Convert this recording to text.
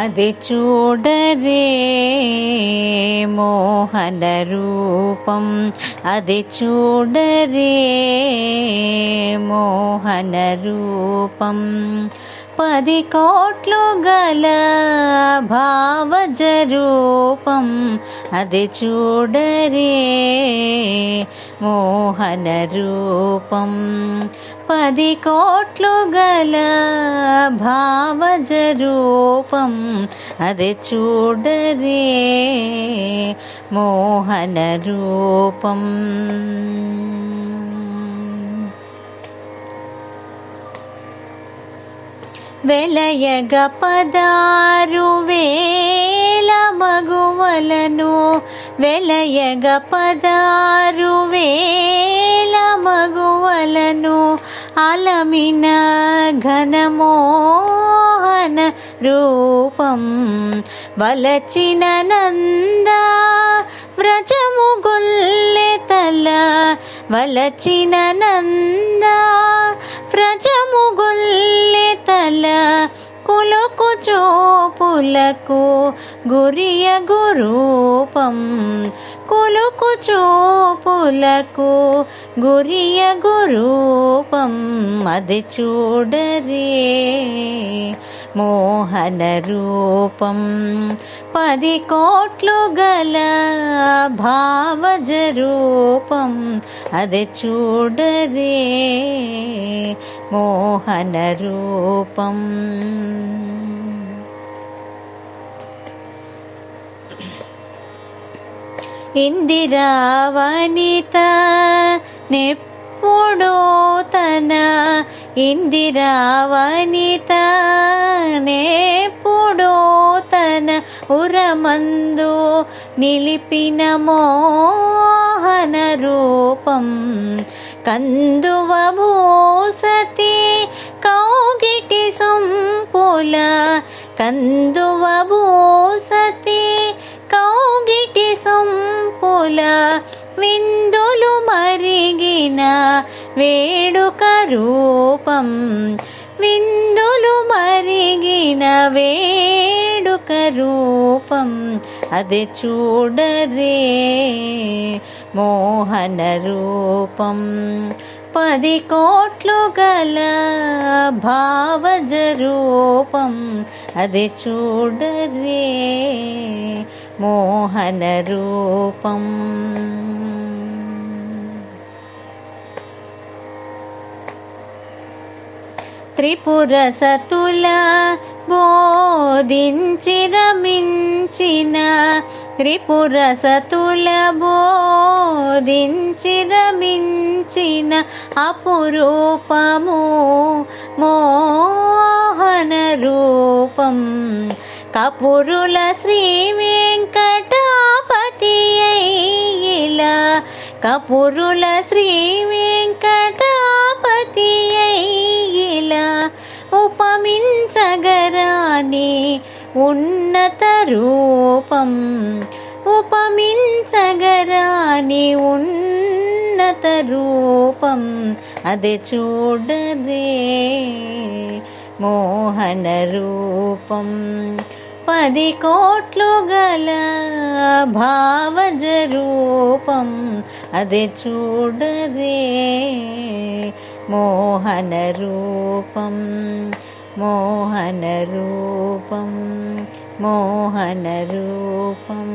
అది చూడరే మోహన రూపం, అది చూడరే మోహన రూపం. 10 కోట్లు గల భావజ రూపం, అది చూడరే మోహన రూపం. 10 కోట్లు గల భావజ రూపం, అది చూడరే మోహన రూపం. వెలయగ 16,000 మగువలను, వెలయగ 16,000 మగువలను అలమిన ఘనమోహన రూపం. వలచిన నంద వ్రజము గొల్లెతల, వలచిన నంద వ్రజము గొల్లెతల కులకు చూపులకు గురియగు రూపం, కులకు చూపులకు గురియగు రూపం. అది చూడరే మోహన రూపం. 10 కోట్లు గల భావజ రూపం, అది చూడరే మోహన రూపం. ఇందిరా వనిత నెప్పుడో తన, ఇందిరా వనిత నెప్పుడో తన ఉరమందు నిలిపిన మోహన రూపం. కందువ భూసతి కౌగిటి సొంపుల, కందువ భూసతి కౌగిటి సొంపుల విందులు మరిగిన వేడుక రూపం, విందులు మరిగిన వేడుక రూపం. అది చూడరే మోహన రూపం. 10 కోట్లు గల భావజ రూపం, అది చూడరే మోహన రూపం. త్రిపుర సతుల బోధించి రమించిన, త్రిపుర సతుల బోధించి రమించిన అపురూపము మోహన రూపం. కపురుల శ్రీ వెంకటాపతి అయ్యిలా, కపురుల శ్రీ వెంకటాపతి అయ్యిలా ఉపమించగరాని ఉన్నత రూపం, ఉపమించగరాని ఉన్నత రూపం. అది చూడరే మోహన రూపం. 10 కోట్లు గల భావజ రూపం, అది చూడరే మోహన రూపం, మోహన రూపం, మోహన రూపం.